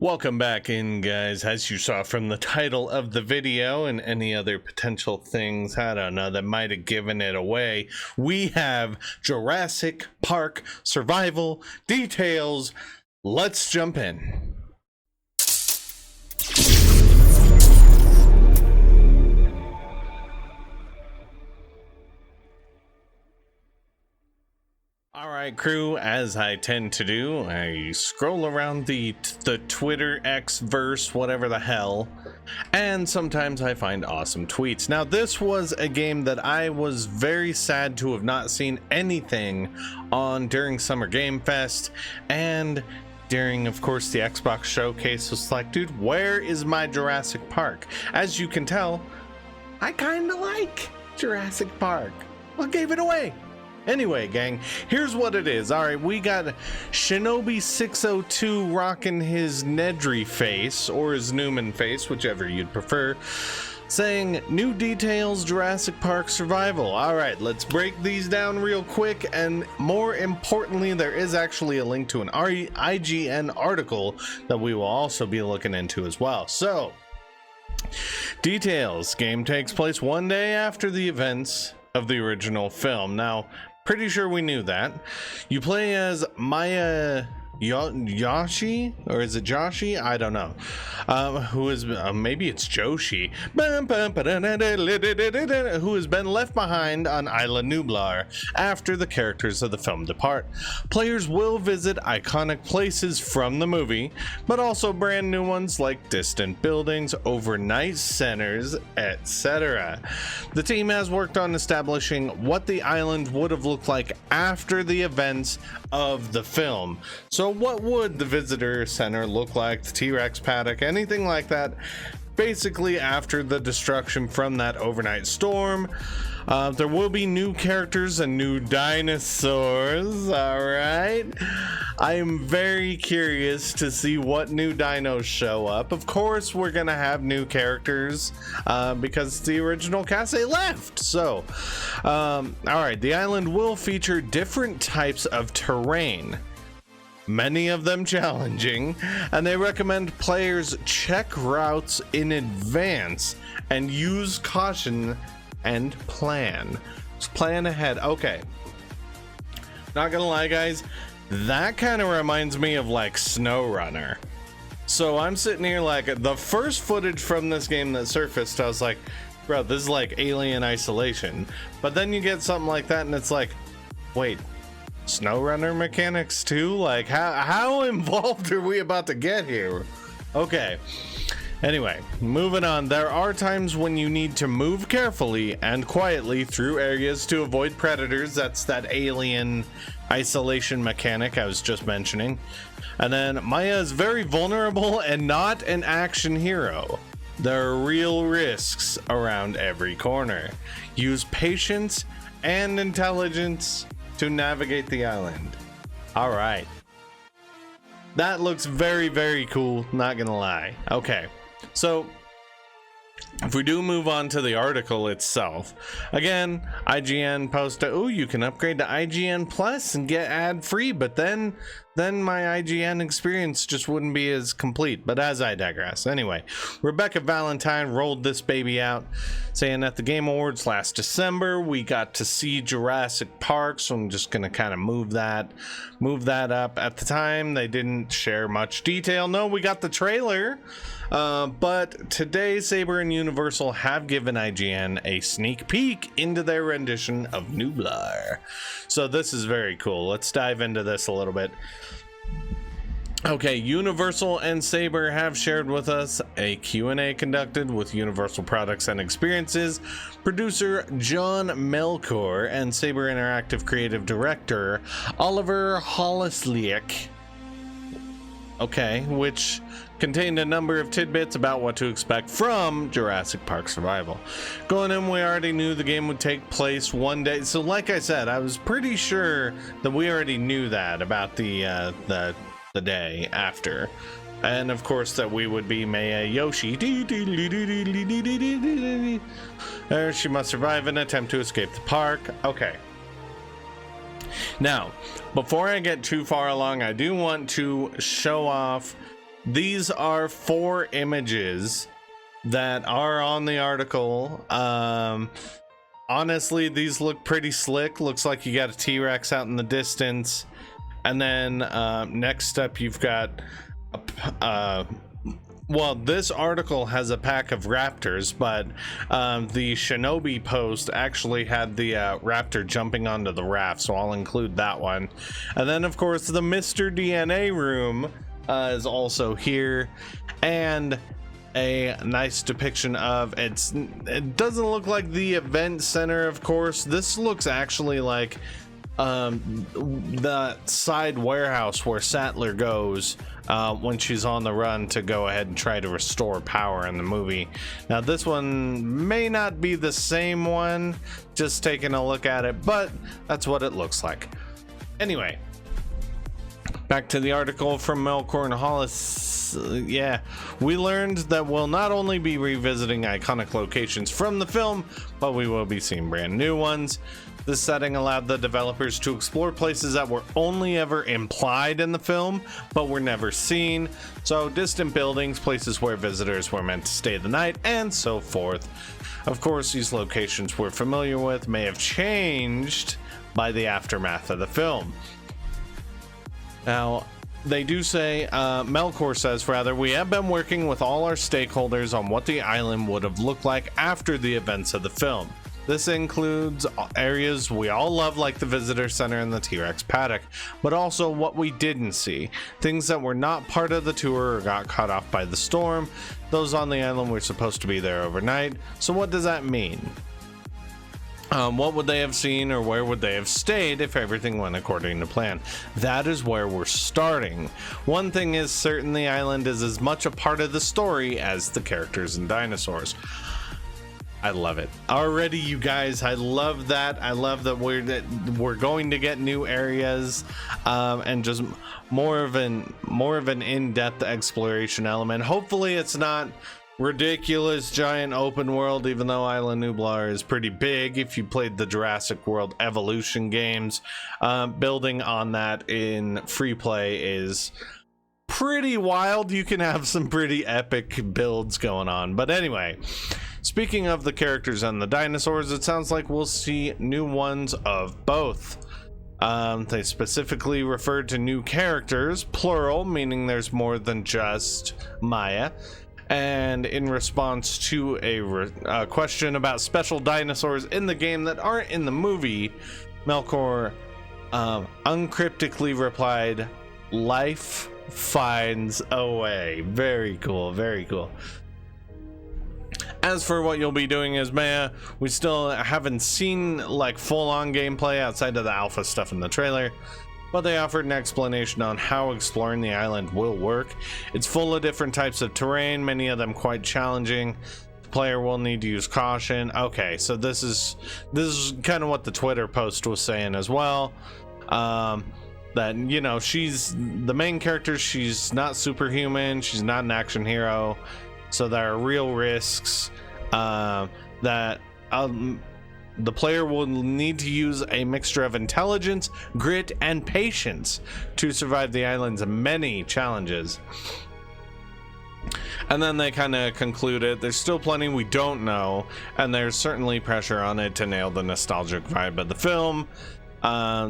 Welcome back in, guys. As you saw from the title of the video and any other potential things, I don't know, that might have given it away, we have Jurassic Park Survival details. Let's jump in. Alright, crew, as I tend to do, I scroll around the Twitter X-verse, whatever the hell, and sometimes I find awesome tweets. Now, this was a game that I was very sad to have not seen anything on during Summer GameFest, and during, of course, the Xbox showcase. Was like, dude, where is my Jurassic Park? As you can tell, I kind of like Jurassic Park. Well, gave it away. Anyway, gang, here's what it is. All right, we got Shinobi 602 rocking his Nedry face, or his Newman face, whichever you'd prefer, saying, new details, Jurassic Park Survival. All right, let's break these down real quick, and more importantly, there is actually a link to an IGN article that we will also be looking into as well. So, details. Game takes place one day after the events of the original film. Now, pretty sure we knew that. You play as Maya Yoshi, or is it Joshi? I don't know. Who is, maybe it's Joshi, who has been left behind on Isla Nublar after the characters of the film depart. Players will visit iconic places from the movie, but also brand new ones like distant buildings, overnight centers, etc. The team has worked on establishing what the island would have looked like after the events of the film. So what would the visitor center look like, the T-Rex paddock, anything like that, basically after the destruction from that overnight storm? There will be new characters and new dinosaurs. All right, I am very curious to see what new dinos show up. Of course, we're gonna have new characters because the original cast, they left. So all right, the island will feature different types of terrain, many of them challenging, and they recommend players check routes in advance and use caution and plan. Just plan ahead. Okay, not gonna lie, guys, that kind of reminds me of like SnowRunner. So I'm sitting here, like, the first footage from this game that surfaced, I was like, bro, this is like Alien Isolation. But then you get something like that and it's like, wait, SnowRunner mechanics too? Like, how involved are we about to get here? Okay, anyway, moving on. There are times when you need to move carefully and quietly through areas to avoid predators. That's that Alien Isolation mechanic I was just mentioning. And then Maya is very vulnerable and not an action hero. There are real risks around every corner. Use patience and intelligence to navigate the island. All right, that looks very, very cool, not gonna lie. Okay, so if we do move on to the article itself, again, IGN posted, oh, you can upgrade to IGN Plus and get ad-free, but then my IGN experience just wouldn't be as complete. But as I digress. Anyway, Rebecca Valentine rolled this baby out, saying at the Game Awards last December, we got to see Jurassic Park, so I'm just gonna kind of move that up. At the time, they didn't share much detail. No, we got the trailer. But today, Saber and Universal have given IGN a sneak peek into their rendition of Nublar. So this is very cool. Let's dive into this a little bit. Okay, Universal and Saber have shared with us a Q&A conducted with Universal Products and Experiences producer John Melkor and Saber Interactive creative director Oliver Hollisliek. Okay, which contained a number of tidbits about what to expect from Jurassic Park Survival. Going in, we already knew the game would take place one day. So like I said, I was pretty sure that we already knew that about the day after. And of course that we would be Maya Yoshi. She must survive and attempt to escape the park. Okay. Now, before I get too far along, I do want to show off these are 4 images that are on the article. Honestly, these look pretty slick. Looks like you got a T-Rex out in the distance, and then next up you've got well, this article has a pack of raptors, but the Shinobi post actually had the raptor jumping onto the raft, so I'll include that one. And then, of course, the Mr. DNA room is also here, and a nice depiction of it doesn't look like the event center, of course. This looks actually like the side warehouse where Sattler goes when she's on the run to go ahead and try to restore power in the movie. Now this one may not be the same one, just taking a look at it, but that's what it looks like. Anyway, back to the article from Melkor and Hollis. Yeah, we learned that we'll not only be revisiting iconic locations from the film, but we will be seeing brand new ones. This setting allowed the developers to explore places that were only ever implied in the film, but were never seen. So distant buildings, places where visitors were meant to stay the night, and so forth. Of course, these locations we're familiar with may have changed by the aftermath of the film. Now, they do say, Melkor says rather, we have been working with all our stakeholders on what the island would have looked like after the events of the film. This includes areas we all love, like the visitor center and the T-Rex paddock, but also what we didn't see, things that were not part of the tour or got cut off by the storm. Those on the island were supposed to be there overnight. So what does that mean? What would they have seen, or where would they have stayed if everything went according to plan? That is where we're starting. One thing is certain, the island is as much a part of the story as the characters and dinosaurs. I love it already, you guys. I love that. I love that we're going to get new areas and just more of an in-depth exploration element. Hopefully it's not ridiculous giant open world, even though Isla Nublar is pretty big. If you played the Jurassic World Evolution games, building on that in free play is pretty wild. You can have some pretty epic builds going on. But anyway, speaking of the characters and the dinosaurs, it sounds like we'll see new ones of both. They specifically referred to new characters, plural, meaning there's more than just Maya. And in response to a question about special dinosaurs in the game that aren't in the movie, Melkor uncryptically replied, "Life finds a way." Very cool, very cool. As for what you'll be doing as Maya, we still haven't seen like full-on gameplay outside of the alpha stuff in the trailer, but they offered an explanation on how exploring the island will work. It's full of different types of terrain, many of them quite challenging. The player will need to use caution. Okay, so this is kind of what the Twitter post was saying as well. That, you know, she's the main character, she's not superhuman, she's not an action hero, so there are real risks that the player will need to use a mixture of intelligence, grit, and patience to survive the island's many challenges. And then they kind of concluded, there's still plenty we don't know, and there's certainly pressure on it to nail the nostalgic vibe of the film.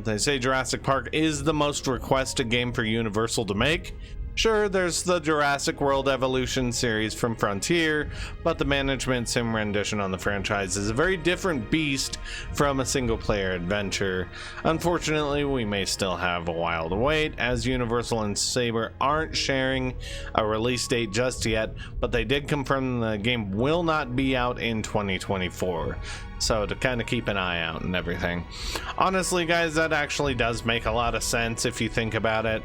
They say Jurassic Park is the most requested game for Universal to make. Sure, there's the Jurassic World Evolution series from Frontier, but the management sim rendition on the franchise is a very different beast from a single-player adventure. Unfortunately, we may still have a while to wait, as Universal and Saber aren't sharing a release date just yet, but they did confirm the game will not be out in 2024. So to kind of keep an eye out and everything. Honestly, guys, that actually does make a lot of sense if you think about it.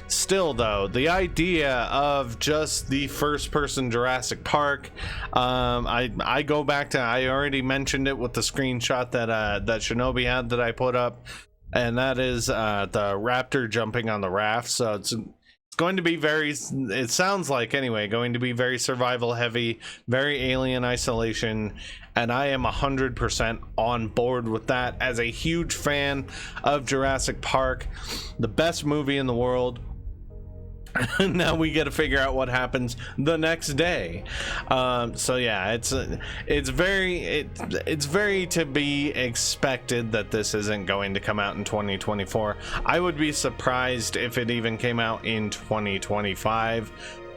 Still, though, the idea of just the first-person Jurassic Park, I go back to, I already mentioned it with the screenshot that Shinobi had that I put up, and that is the raptor jumping on the raft. So it's going to be very, it sounds like anyway, going to be very survival heavy, very alien isolation, and I am 100% on board with that. As a huge fan of Jurassic Park, the best movie in the world, Now we get to figure out what happens the next day. So yeah, it's very to be expected that this isn't going to come out in 2024. I would be surprised if it even came out in 2025,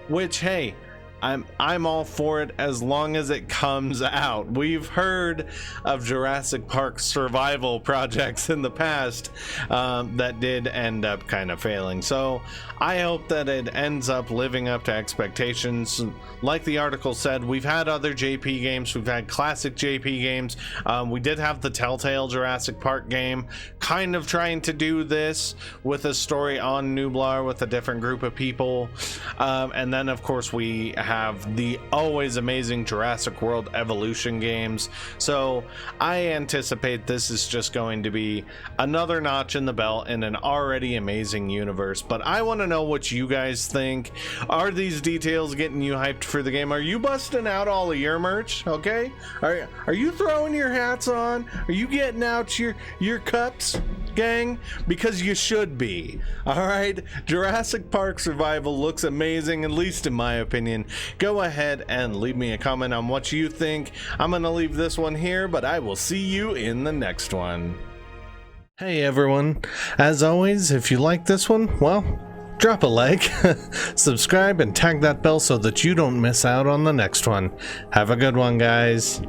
which, hey, I'm all for it as long as it comes out. We've heard of Jurassic Park survival projects in the past that did end up kind of failing. So I hope that it ends up living up to expectations. Like the article said, we've had other JP games. We've had classic JP games. We did have the Telltale Jurassic Park game, kind of trying to do this with a story on Nublar with a different group of people. And then, of course, we have the always amazing Jurassic World Evolution games. So I anticipate this is just going to be another notch in the belt in an already amazing universe. But I want to know what you guys think. Are these details getting you hyped for the game? Are you busting out all of your merch? Okay, are you throwing your hats on? Are you getting out your cups, gang? Because you should be. All right, Jurassic Park Survival looks amazing, at least in my opinion. Go ahead and leave me a comment on what you think. I'm gonna leave this one here, but I will see you in the next one. Hey everyone, as always, if you like this one, well, drop a like, subscribe, and tag that bell so that you don't miss out on the next one. Have a good one, guys.